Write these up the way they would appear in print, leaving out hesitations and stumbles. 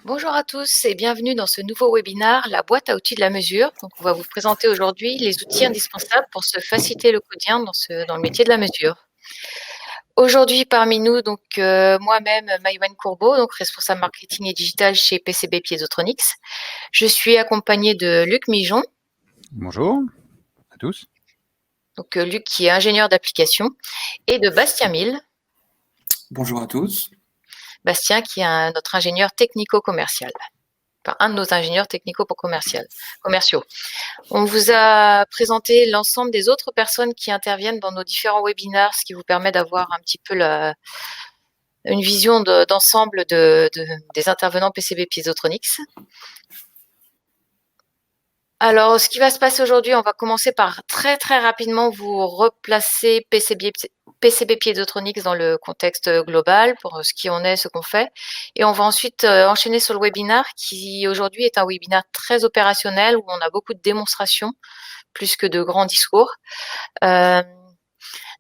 Bonjour à tous et bienvenue dans ce nouveau webinaire, la boîte à outils de la mesure. Donc, on va vous présenter aujourd'hui les outils indispensables pour se faciliter le quotidien dans le métier de la mesure. Aujourd'hui, parmi nous, moi-même, Maïwen Courbeau, donc responsable marketing et digital chez PCB Piezotronics. Je suis accompagnée de Luc Mijon. Bonjour à tous. Donc, Luc qui est ingénieur d'application et de Bastien Mille. Bonjour à tous. Bastien qui est notre ingénieur technico-commercial. Enfin, un de nos ingénieurs technico-commerciaux. On vous a présenté l'ensemble des autres personnes qui interviennent dans nos différents webinaires, ce qui vous permet d'avoir un petit peu une vision d'ensemble des intervenants PCB Piezotronics. Alors, ce qui va se passer aujourd'hui, on va commencer par très rapidement vous replacer PCB Piezotronics dans le contexte global pour ce qui en est, ce qu'on fait. Et on va ensuite enchaîner sur le webinaire qui aujourd'hui est un webinaire très opérationnel où on a beaucoup de démonstrations plus que de grands discours.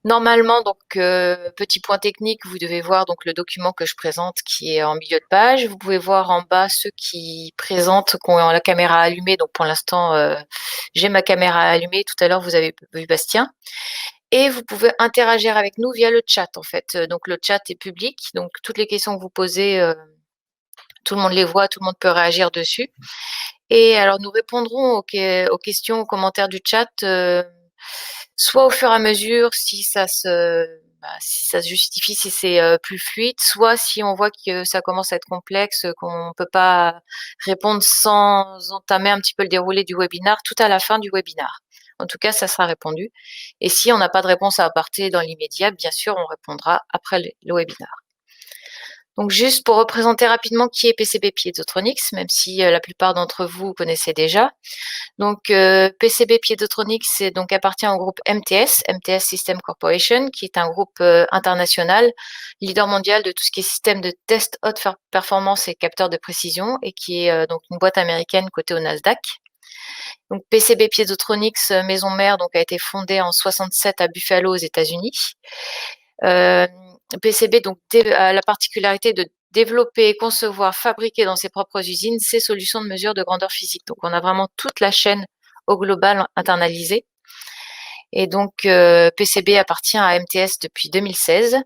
Normalement, petit point technique, vous devez voir donc le document que je présente qui est en milieu de page. Vous pouvez voir en bas ceux qui présentent, qui ont la caméra allumée. Donc pour l'instant, j'ai ma caméra allumée. Tout à l'heure, vous avez vu Bastien. Et vous pouvez interagir avec nous via le chat en fait. Donc le chat est public. Donc toutes les questions que vous posez, tout le monde les voit, tout le monde peut réagir dessus. Et alors nous répondrons aux questions, aux commentaires du chat. Soit au fur et à mesure, si ça se justifie, si c'est plus fluide, soit si on voit que ça commence à être complexe, qu'on ne peut pas répondre sans entamer un petit peu le déroulé du webinaire, tout à la fin du webinaire. En tout cas, ça sera répondu. Et si on n'a pas de réponse à apporter dans l'immédiat, bien sûr, on répondra après le webinaire. Donc juste pour représenter rapidement qui est PCB Piezotronics, même si la plupart d'entre vous connaissez déjà. Donc PCB Piezotronics appartient au groupe MTS System Corporation, qui est un groupe international, leader mondial de tout ce qui est système de test haute performance et capteurs de précision, et qui est donc une boîte américaine cotée au Nasdaq. Donc PCB Piezotronics, maison mère, a été fondée en 67 à Buffalo aux États-Unis. PCB a la particularité de développer, concevoir, fabriquer dans ses propres usines ses solutions de mesure de grandeur physique. Donc, on a vraiment toute la chaîne au global internalisée. Et donc, PCB appartient à MTS depuis 2016.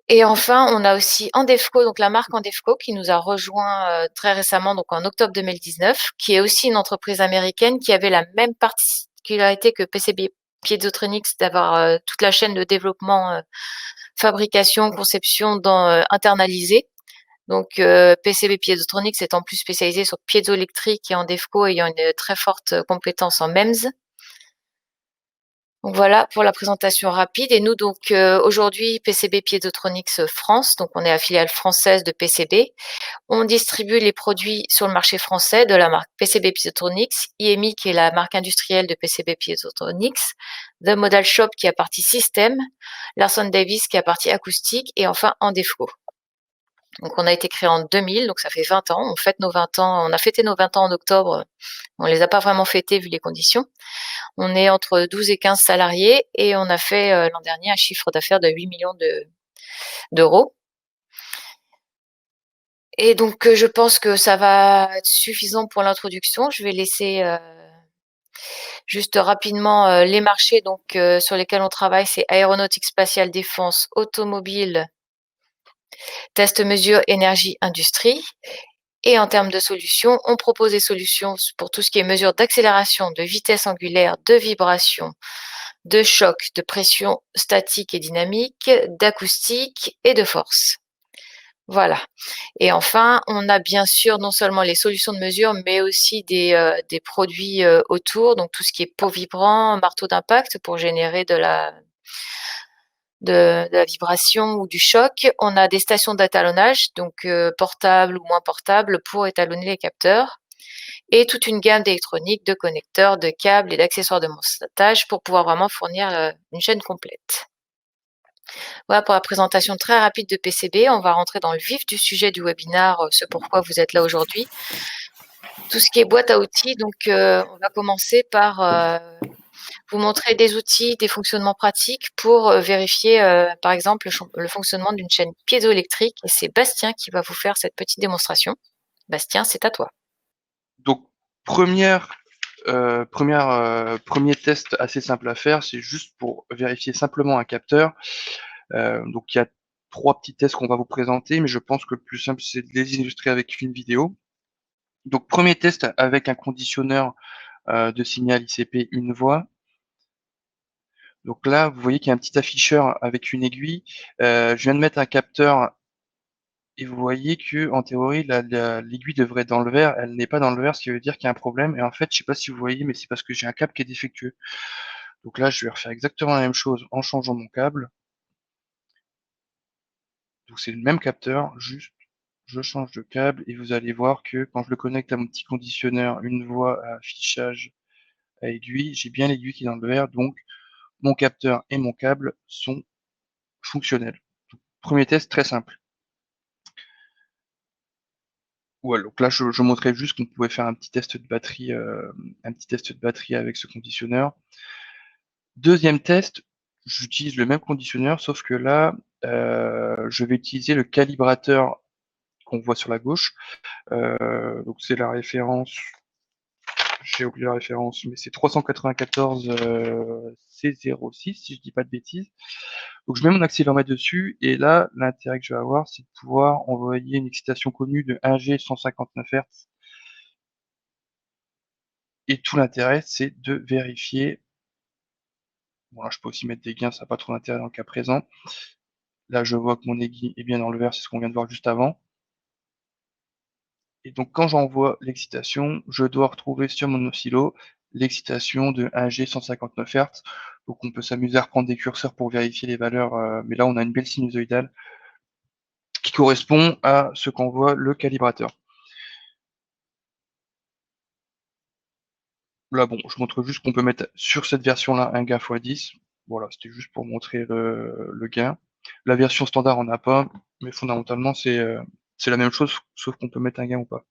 Et enfin, on a aussi Andefco, donc la marque Andefco, qui nous a rejoint très récemment, donc en octobre 2019, qui est aussi une entreprise américaine qui avait la même particularité que PCB Piezotronics d'avoir toute la chaîne de développement, fabrication, conception internalisée. Donc PCB Piezotronics est en plus spécialisé sur piézoélectrique et Andefco ayant une très forte compétence en MEMS. Donc voilà pour la présentation rapide. Et nous, aujourd'hui, PCB Piezotronics France, donc on est la filiale française de PCB. On distribue les produits sur le marché français de la marque PCB Piezotronics, IMI qui est la marque industrielle de PCB Piezotronics, The Modal Shop qui a partie système, Larson Davis qui a partie acoustique et enfin Andefco. Donc on a été créé en 2000, donc ça fait 20 ans. On fête nos 20 ans, on a fêté nos 20 ans en octobre. On les a pas vraiment fêtés vu les conditions. On est entre 12 et 15 salariés et on a fait l'an dernier un chiffre d'affaires de 8 millions d'euros. Et donc je pense que ça va être suffisant pour l'introduction. Je vais laisser juste rapidement les marchés sur lesquels on travaille, c'est aéronautique, spatiale, défense, automobile, test, mesure, énergie, industrie. Et en termes de solutions, on propose des solutions pour tout ce qui est mesure d'accélération, de vitesse angulaire, de vibration, de choc, de pression statique et dynamique, d'acoustique et de force. Voilà. Et enfin, on a bien sûr non seulement les solutions de mesure, mais aussi des produits autour, donc tout ce qui est pot vibrant, marteau d'impact pour générer de la vibration ou du choc. On a des stations d'étalonnage, donc portables ou moins portables, pour étalonner les capteurs. Et toute une gamme d'électronique, de connecteurs, de câbles et d'accessoires de montage pour pouvoir vraiment fournir une chaîne complète. Voilà pour la présentation très rapide de PCB. On va rentrer dans le vif du sujet du webinaire, ce pourquoi vous êtes là aujourd'hui. Tout ce qui est boîte à outils, on va commencer par vous montrer des outils, des fonctionnements pratiques pour vérifier, par exemple, le fonctionnement d'une chaîne piézoélectrique. Et c'est Bastien qui va vous faire cette petite démonstration. Bastien, c'est à toi. Donc, premier test assez simple à faire, c'est juste pour vérifier simplement un capteur. Donc, il y a 3 petits tests qu'on va vous présenter, mais je pense que le plus simple, c'est de les illustrer avec une vidéo. Donc, premier test avec un conditionneur de signal ICP une voie. Donc là, vous voyez qu'il y a un petit afficheur avec une aiguille. Je viens de mettre un capteur et vous voyez que en théorie, l'aiguille devrait être dans le vert. Elle n'est pas dans le vert, ce qui veut dire qu'il y a un problème. Et en fait, je sais pas si vous voyez, mais c'est parce que j'ai un câble qui est défectueux. Donc là, je vais refaire exactement la même chose en changeant mon câble. Donc c'est le même capteur, juste je change de câble et vous allez voir que quand je le connecte à mon petit conditionneur, une voie à affichage à aiguille, j'ai bien l'aiguille qui est dans le vert. Donc mon capteur et mon câble sont fonctionnels. Premier test très simple. Ouais, donc là, je montrais juste qu'on pouvait faire un petit test de batterie, avec ce conditionneur. Deuxième test, j'utilise le même conditionneur, sauf que là, je vais utiliser le calibrateur qu'on voit sur la gauche. Donc c'est la référence, j'ai oublié la référence, mais c'est 394 C06, si je dis pas de bêtises. Donc je mets mon accéléromètre dessus, et là, l'intérêt que je vais avoir, c'est de pouvoir envoyer une excitation connue de 1G 159 Hz. Et tout l'intérêt, c'est de vérifier. Bon, là, je peux aussi mettre des gains, ça n'a pas trop d'intérêt dans le cas présent. Là, je vois que mon aiguille est bien dans le vert, c'est ce qu'on vient de voir juste avant. Et donc, quand j'envoie l'excitation, je dois retrouver sur mon oscillo l'excitation de 1G 159 Hz. Donc, on peut s'amuser à reprendre des curseurs pour vérifier les valeurs, mais là, on a une belle sinusoïdale qui correspond à ce qu'envoie le calibrateur. Là, bon, je montre juste qu'on peut mettre sur cette version-là un gain x10. Voilà, c'était juste pour montrer le gain. La version standard en a pas, mais fondamentalement, c'est la même chose, sauf qu'on peut mettre un gain ou pas.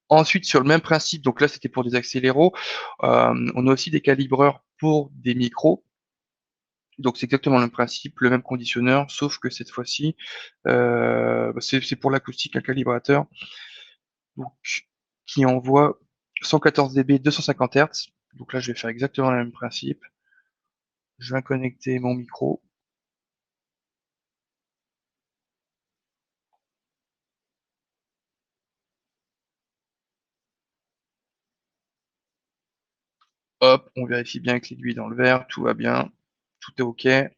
Ensuite, sur le même principe, donc là, c'était pour des accéléros, on a aussi des calibreurs pour des micros. Donc c'est exactement le même principe, le même conditionneur, sauf que cette fois-ci, c'est pour l'acoustique un calibrateur donc, qui envoie 114 dB 250 Hz. Donc là, je vais faire exactement le même principe. Je viens connecter mon micro. Hop, on vérifie bien que l'aiguille est dans le vert, tout va bien, tout est OK. Et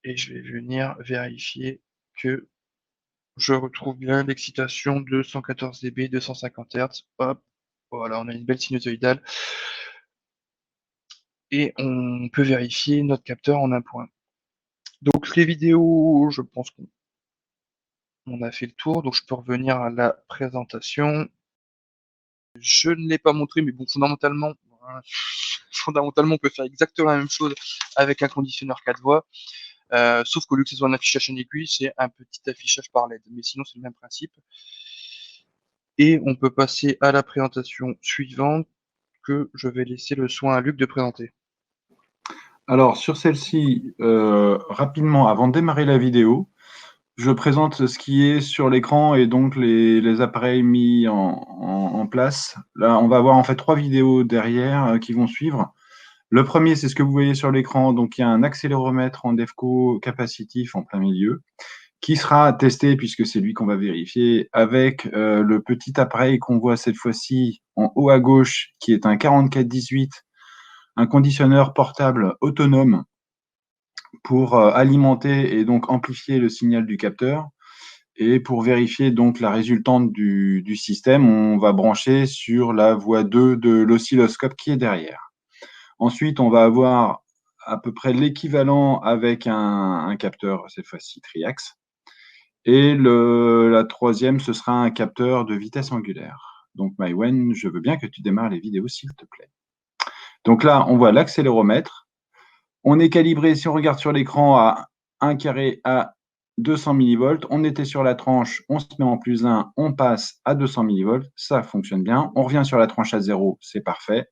je vais venir vérifier que je retrouve bien l'excitation de 114 dB 250 Hz. Hop, voilà, on a une belle sinusoïdale. Et on peut vérifier notre capteur en un point. Donc les vidéos, je pense qu'on a fait le tour, donc je peux revenir à la présentation. Je ne l'ai pas montré, mais bon, fondamentalement, on peut faire exactement la même chose avec un conditionneur 4 voies, sauf qu'au lieu que ce soit un affichage en aiguille, c'est un petit affichage par LED, mais sinon c'est le même principe. Et on peut passer à la présentation suivante, que je vais laisser le soin à Luc de présenter. Alors, sur celle-ci, rapidement, avant de démarrer la vidéo, je présente ce qui est sur l'écran et donc les appareils mis en place. Là, on va avoir en fait 3 vidéos derrière qui vont suivre. Le premier, c'est ce que vous voyez sur l'écran. Donc, il y a un accéléromètre en DEFCO capacitif en plein milieu qui sera testé, puisque c'est lui qu'on va vérifier, avec le petit appareil qu'on voit cette fois-ci en haut à gauche, qui est un 4418, un conditionneur portable autonome pour alimenter et donc amplifier le signal du capteur. Et pour vérifier donc la résultante du système, on va brancher sur la voie 2 de l'oscilloscope qui est derrière. Ensuite, on va avoir à peu près l'équivalent avec un capteur, cette fois-ci triaxe. Et la troisième, ce sera un capteur de vitesse angulaire. Donc, Maïwen, je veux bien que tu démarres les vidéos, s'il te plaît. Donc là, on voit l'accéléromètre. On est calibré, si on regarde sur l'écran, à 1 carré à 200 millivolts. On était sur la tranche, on se met en +1, on passe à 200 millivolts. Ça fonctionne bien. On revient sur la tranche à 0, c'est parfait.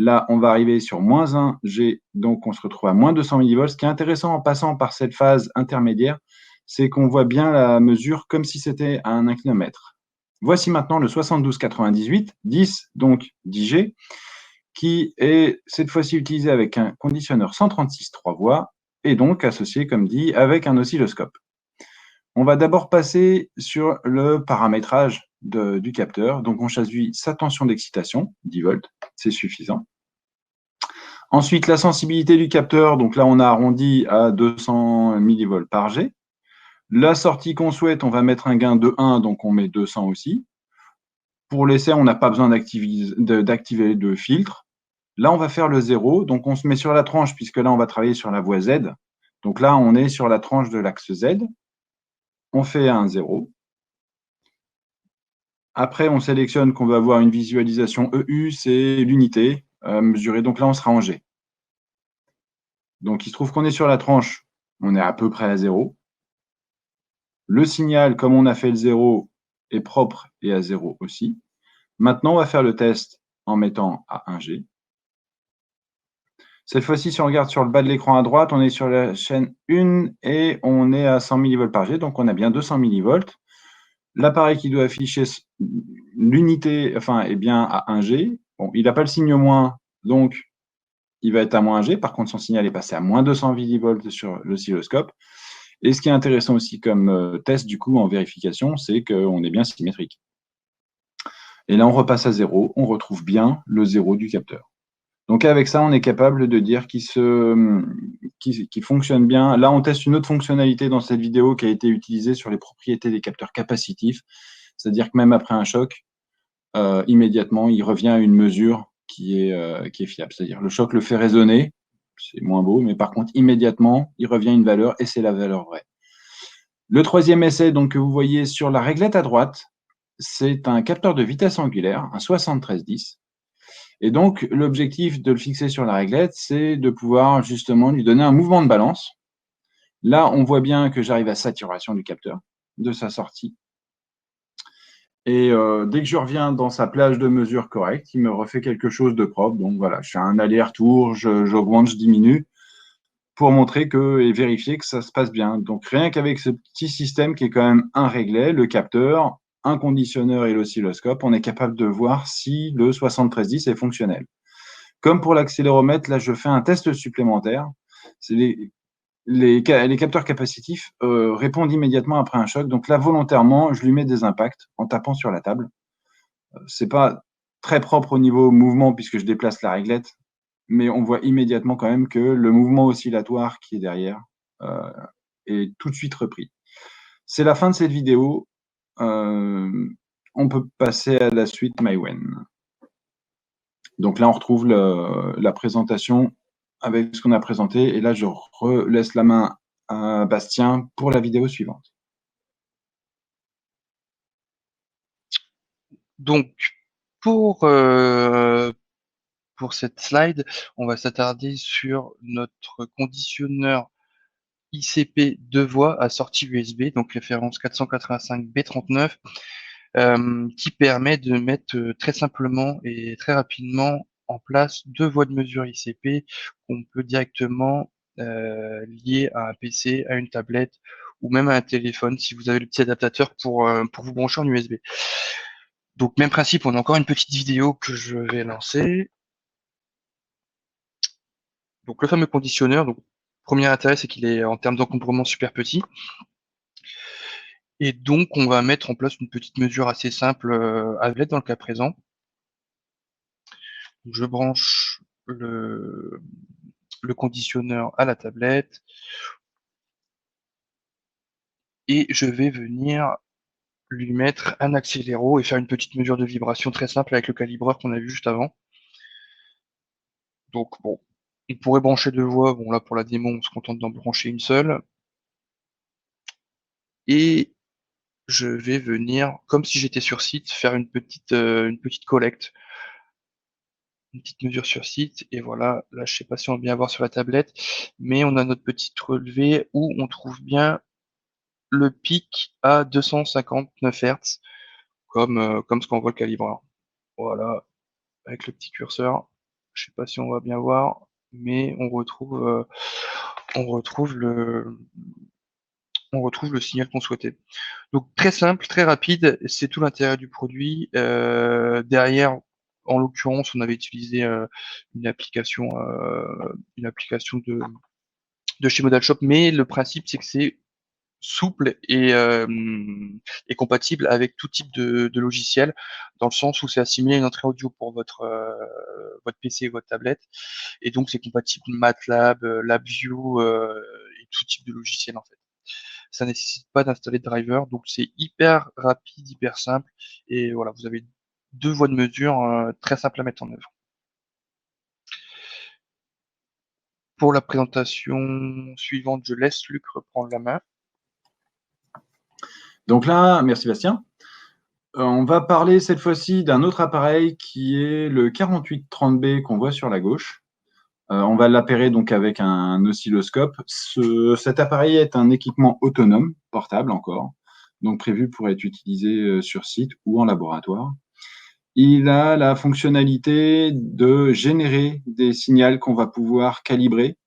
Là, on va arriver sur moins 1 G, donc on se retrouve à moins 200 millivolts. Ce qui est intéressant en passant par cette phase intermédiaire, c'est qu'on voit bien la mesure comme si c'était à un inclinomètre. Voici maintenant le 7298, 10, donc 10G, qui est cette fois-ci utilisé avec un conditionneur 136 3 voies et donc associé, comme dit, avec un oscilloscope. On va d'abord passer sur le paramétrage du capteur. Donc, on choisit sa tension d'excitation, 10 volts, c'est suffisant. Ensuite, la sensibilité du capteur. Donc là, on a arrondi à 200 millivolts par G. La sortie qu'on souhaite, on va mettre un gain de 1, donc on met 200 aussi. Pour l'essai, on n'a pas besoin d'activer de filtre. Là, on va faire le 0. Donc, on se met sur la tranche, puisque là, on va travailler sur la voie Z. Donc là, on est sur la tranche de l'axe Z. On fait un 0. Après, on sélectionne qu'on veut avoir une visualisation EU, c'est l'unité mesurée. Donc là, on sera en G. Donc, il se trouve qu'on est sur la tranche, on est à peu près à 0. Le signal, comme on a fait le 0, est propre et à 0 aussi. Maintenant, on va faire le test en mettant à 1G. Cette fois-ci, si on regarde sur le bas de l'écran à droite, on est sur la chaîne 1 et on est à 100 millivolts par G, donc on a bien 200 millivolts. L'appareil qui doit afficher l'unité, enfin, est bien à 1G. Bon, il n'a pas le signe moins, donc il va être à moins 1G. Par contre, son signal est passé à moins 200 millivolts sur l'oscilloscope. Et ce qui est intéressant aussi comme test, du coup, en vérification, c'est qu'on est bien symétrique. Et là, on repasse à 0, on retrouve bien le 0 du capteur. Donc avec ça, on est capable de dire qu'il fonctionne bien. Là, on teste une autre fonctionnalité dans cette vidéo qui a été utilisée sur les propriétés des capteurs capacitifs. C'est-à-dire que même après un choc, immédiatement, il revient à une mesure qui est fiable. C'est-à-dire le choc le fait résonner, c'est moins beau, mais par contre, immédiatement, il revient à une valeur et c'est la valeur vraie. Le troisième essai donc, que vous voyez sur la réglette à droite, c'est un capteur de vitesse angulaire, un 7310. Et donc, l'objectif de le fixer sur la réglette, c'est de pouvoir justement lui donner un mouvement de balance. Là, on voit bien que j'arrive à saturation du capteur, de sa sortie. Et dès que je reviens dans sa plage de mesure correcte, il me refait quelque chose de propre. Donc voilà, je fais un aller-retour, j'augmente, je diminue pour montrer et vérifier que ça se passe bien. Donc rien qu'avec ce petit système qui est quand même un réglet, le capteur, un conditionneur et l'oscilloscope, on est capable de voir si le 7310 est fonctionnel. Comme pour l'accéléromètre, là, je fais un test supplémentaire. C'est les capteurs capacitifs répondent immédiatement après un choc. Donc là, volontairement, je lui mets des impacts en tapant sur la table. C'est pas très propre au niveau mouvement puisque je déplace la réglette, mais on voit immédiatement quand même que le mouvement oscillatoire qui est derrière est tout de suite repris. C'est la fin de cette vidéo. On peut passer à la suite myWen. Donc là, on retrouve la présentation avec ce qu'on a présenté. Et là, je laisse la main à Bastien pour la vidéo suivante. Donc, pour cette slide, on va s'attarder sur notre conditionneur ICP 2 voies à sortie USB, donc référence 485B39, qui permet de mettre très simplement et très rapidement en place 2 voies de mesure ICP qu'on peut directement lier à un PC, à une tablette ou même à un téléphone si vous avez le petit adaptateur pour vous brancher en USB. Donc même principe, on a encore une petite vidéo que je vais lancer. Donc le fameux conditionneur, donc premier intérêt, c'est qu'il est en termes d'encombrement super petit. Et donc on va mettre en place une petite mesure assez simple à l'aide dans le cas présent. Donc, je branche le conditionneur à la tablette et je vais venir lui mettre un accéléro et faire une petite mesure de vibration très simple avec le calibreur qu'on a vu juste avant. Donc bon, on pourrait brancher 2 voies. Bon là pour la démo, on se contente d'en brancher une seule. Et je vais venir, comme si j'étais sur site, faire une petite collecte, une petite mesure sur site. Et voilà, là je sais pas si on va bien voir sur la tablette, mais on a notre petit relevé où on trouve bien le pic à 259 Hz, comme ce qu'on voit le calibreur. Voilà, avec le petit curseur. Je sais pas si on va bien voir, mais on retrouve le signal qu'on souhaitait. Donc très simple, très rapide, c'est tout l'intérêt du produit. Derrière, en l'occurrence, on avait utilisé une application de chez Modal Shop, mais le principe c'est que c'est souple et compatible avec tout type de logiciel, dans le sens où c'est assimilé à une entrée audio pour votre PC et votre tablette, et donc c'est compatible MATLAB, LabVIEW et tout type de logiciel en fait. Ça nécessite pas d'installer de driver, donc c'est hyper rapide, hyper simple, et voilà, vous avez deux voies de mesure très simples à mettre en œuvre. Pour la présentation suivante, je laisse Luc reprendre la main. Donc là, merci Bastien. On va parler cette fois-ci d'un autre appareil qui est le 4830B qu'on voit sur la gauche. On va l'appairer donc avec un oscilloscope. Cet appareil est un équipement autonome, portable encore, donc prévu pour être utilisé sur site ou en laboratoire. Il a la fonctionnalité de générer des signaux qu'on va pouvoir calibrer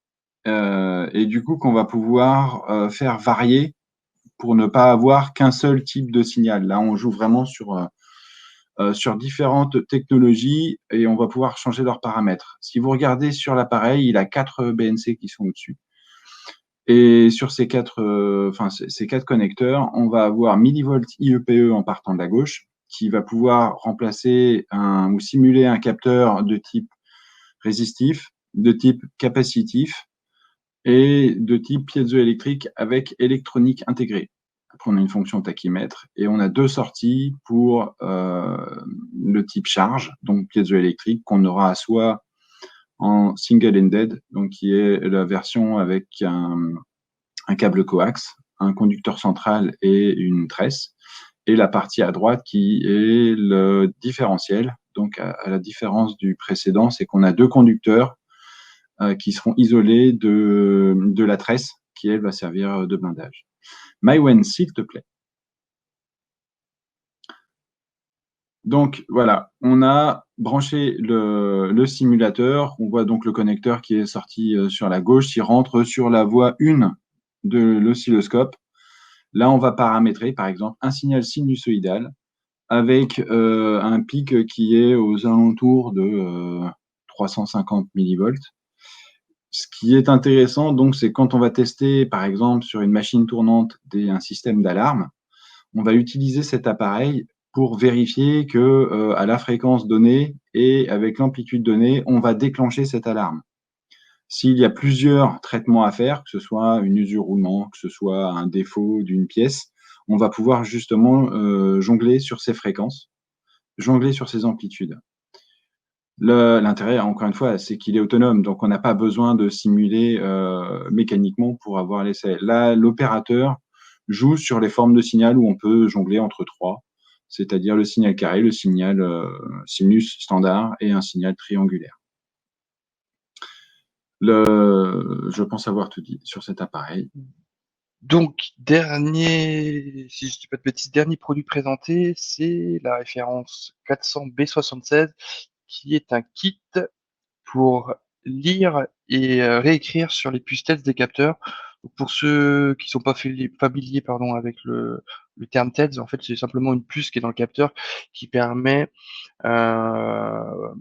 et du coup qu'on va pouvoir faire varier pour ne pas avoir qu'un seul type de signal. Là, on joue vraiment sur différentes technologies et on va pouvoir changer leurs paramètres. Si vous regardez sur l'appareil, il a 4 BNC qui sont au-dessus. Et sur ces quatre connecteurs, on va avoir millivolt IEPE en partant de la gauche, qui va pouvoir remplacer ou simuler un capteur de type résistif, de type capacitif et de type piézoélectrique avec électronique intégrée. Après, on a une fonction tachymètre et on a deux sorties pour le type charge, donc piézoélectrique, qu'on aura soit en single-ended, donc qui est la version avec un câble coax, un conducteur central et une tresse, et la partie à droite qui est le différentiel. Donc, à la différence du précédent, c'est qu'on a deux conducteurs qui seront isolés de la tresse qui, elle, va servir de blindage. Maïwen, s'il te plaît. Donc, voilà, on a branché le simulateur. On voit donc le connecteur qui est sorti sur la gauche. Il rentre sur la voie 1 de l'oscilloscope. Là, on va paramétrer, par exemple, un signal sinusoïdal avec un pic qui est aux alentours de 350 millivolts. Ce qui est intéressant, donc, c'est quand on va tester, par exemple, sur une machine tournante un système d'alarme, on va utiliser cet appareil pour vérifier que à la fréquence donnée et avec l'amplitude donnée, on va déclencher cette alarme. S'il y a plusieurs traitements à faire, que ce soit une usure roulement, que ce soit un défaut d'une pièce, on va pouvoir justement jongler sur ces fréquences, jongler sur ces amplitudes. L'intérêt, encore une fois, c'est qu'il est autonome, donc on n'a pas besoin de simuler mécaniquement pour avoir l'essai. Là, l'opérateur joue sur les formes de signal où on peut jongler entre trois, c'est-à-dire le signal carré, le signal sinus standard et un signal triangulaire. Je pense avoir tout dit sur cet appareil. Donc, si je dis pas de bêtises, dernier produit présenté, c'est la référence 400B76, qui est un kit pour lire et réécrire sur les puces TEDS des capteurs. Pour ceux qui sont pas familiers avec le terme TEDS, en fait, c'est simplement une puce qui est dans le capteur qui permet, quand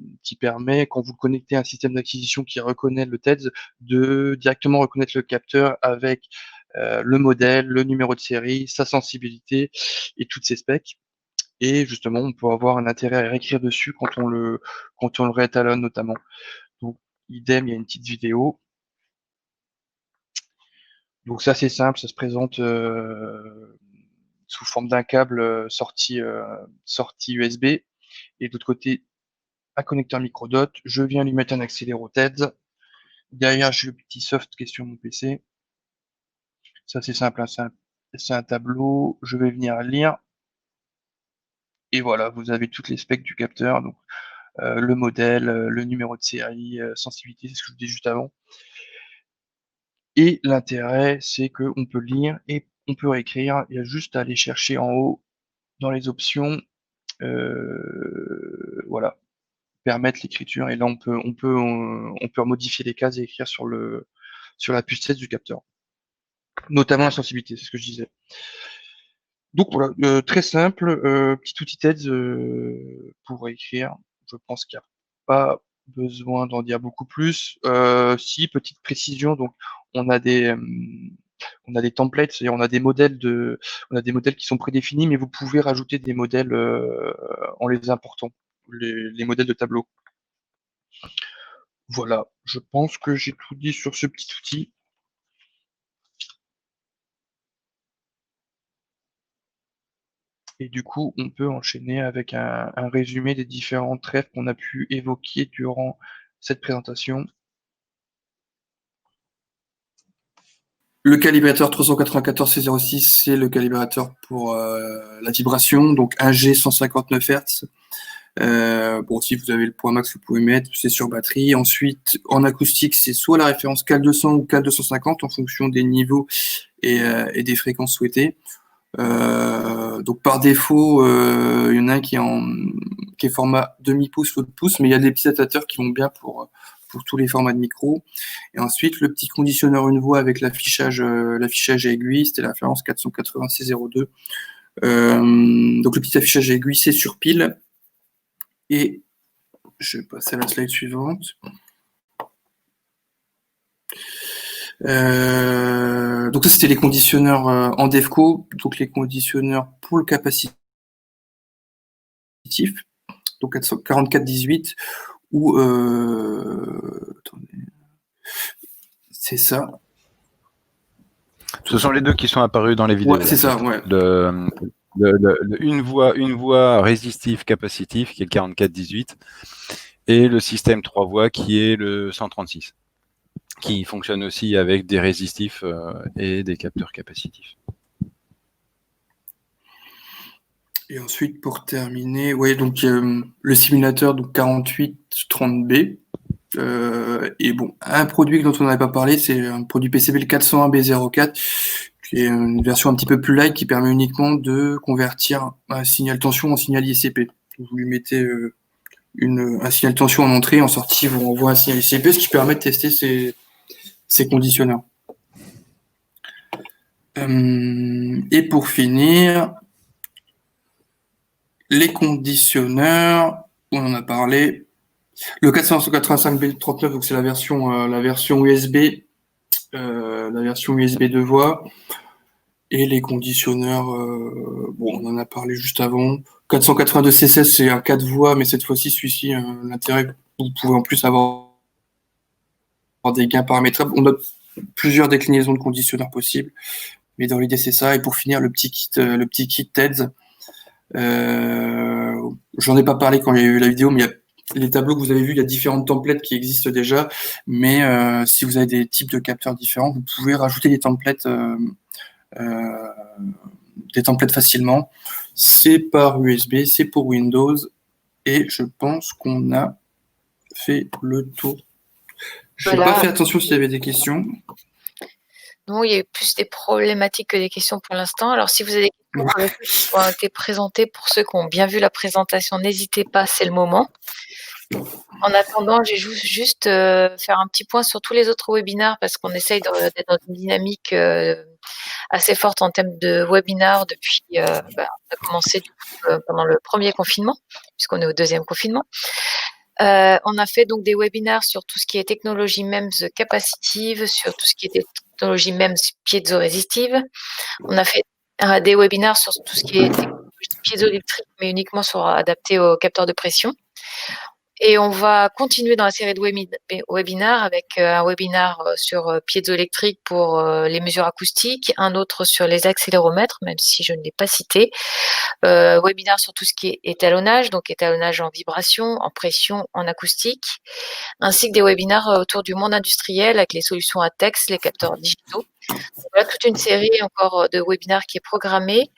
vous connectez à un système d'acquisition qui reconnaît le TEDS, de directement reconnaître le capteur avec le modèle, le numéro de série, sa sensibilité et toutes ses specs. Et justement, on peut avoir un intérêt à réécrire dessus quand on le réétalonne notamment. Donc, idem, il y a une petite vidéo. Donc ça c'est simple, ça se présente sous forme d'un câble sortie USB, et de l'autre côté un connecteur microdot. Je viens lui mettre un accéléro TEDS. Derrière j'ai le petit soft qui est sur mon PC. Ça c'est simple, hein, c'est un tableau. Je vais venir lire. Et voilà, vous avez toutes les specs du capteur, donc le modèle, le numéro de série, sensibilité, c'est ce que je vous dis juste avant. Et l'intérêt, c'est qu'on peut lire et on peut réécrire. Il y a juste à aller chercher en haut dans les options. Voilà. permettre l'écriture. Et là, on peut modifier les cases et écrire sur la puce test du capteur. Notamment la sensibilité, c'est ce que je disais. Donc voilà, très simple, petit outil TEDS pour écrire. Je pense qu'il n'y a pas besoin d'en dire beaucoup plus. Si, petite précision, donc on a des templates, c'est-à-dire on a des modèles qui sont prédéfinis, mais vous pouvez rajouter des modèles en les important, les modèles de tableau. Voilà, je pense que j'ai tout dit sur ce petit outil. Et du coup, on peut enchaîner avec un résumé des différents traits qu'on a pu évoquer durant cette présentation. Le calibrateur 394C06, c'est le calibrateur pour la vibration, donc 1G 159 Hz. Bon, si vous avez le point max, vous pouvez mettre, c'est sur batterie. Ensuite, en acoustique, c'est soit la référence CAL 200 ou CAL 250 en fonction des niveaux et des fréquences souhaitées. Donc par défaut, il y en a un qui est format demi-pouce, l'autre pouce, mais il y a des petits adaptateurs qui vont bien pour tous les formats de micro. Et ensuite, le petit conditionneur une voix avec l'affichage aiguille, c'était la référence 48602. Donc le petit affichage aiguille, c'est sur pile. Et je vais passer à la slide suivante. Donc ça, c'était les conditionneurs en DevCo, donc les conditionneurs pour le capacitif, donc 4418, ou attendez, c'est ça. Ce sont les deux qui sont apparus dans les vidéos. Ouais, c'est ça, ouais. Une voix résistive capacitif qui est le 4418 et le système 3 voix qui est le 136 qui fonctionne aussi avec des résistifs et des capteurs capacitifs. Et ensuite, pour terminer, ouais, donc le simulateur donc 4830B. Et bon, un produit dont on n'avait pas parlé, c'est un produit PCB le 401B04, qui est une version un petit peu plus light qui permet uniquement de convertir un signal tension en signal ICP. Vous lui mettez un signal tension en entrée, en sortie, vous renvoie un signal ICP, ce qui permet de tester ces conditionneurs. Et pour finir, les conditionneurs, on en a parlé. Le 485B39, donc c'est la version USB, la version USB 2 voies. Et les conditionneurs, bon, on en a parlé juste avant. 482C16, c'est un 4 voies, mais cette fois-ci, celui-ci, l'intérêt, vous pouvez en plus avoir des gains paramétrables. On a plusieurs déclinaisons de conditionneurs possibles, mais dans l'idée, c'est ça. Et pour finir, le petit kit TEDS. J'en ai pas parlé quand il y a eu la vidéo, mais il y a les tableaux que vous avez vus, il y a différentes templates qui existent déjà, mais si vous avez des types de capteurs différents, vous pouvez rajouter des templates facilement. C'est par USB, c'est pour Windows, et je pense qu'on a fait le tour. Je n'ai pas fait attention s'il y avait des questions. Non, il y a eu plus des problématiques que des questions pour l'instant. Alors, si vous avez des questions qui ont été présentées, pour ceux qui ont bien vu la présentation, n'hésitez pas, c'est le moment. En attendant, j'ai juste faire un petit point sur tous les autres webinaires parce qu'on essaye d'être dans une dynamique assez forte en termes de webinaires depuis, on a commencé pendant le premier confinement, puisqu'on est au deuxième confinement. On a fait donc des webinaires sur tout ce qui est technologie MEMS capacitive, sur tout ce qui est technologie MEMS piézoresistive. On a fait des webinaires sur tout ce qui est technologie piézoélectrique, mais uniquement adapté aux capteurs de pression. Et on va continuer dans la série de webinaires avec un webinaire sur piézoélectrique pour les mesures acoustiques, un autre sur les accéléromètres, même si je ne l'ai pas cité, webinaire sur tout ce qui est étalonnage, donc étalonnage en vibration, en pression, en acoustique, ainsi que des webinaires autour du monde industriel avec les solutions à texte, les capteurs digitaux. Voilà toute une série encore de webinaires qui est programmée.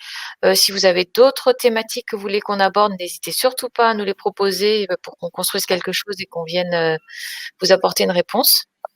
Si vous avez d'autres thématiques que vous voulez qu'on aborde, n'hésitez surtout pas à nous les proposer pour qu'on construise quelque chose et qu'on vienne vous apporter une réponse.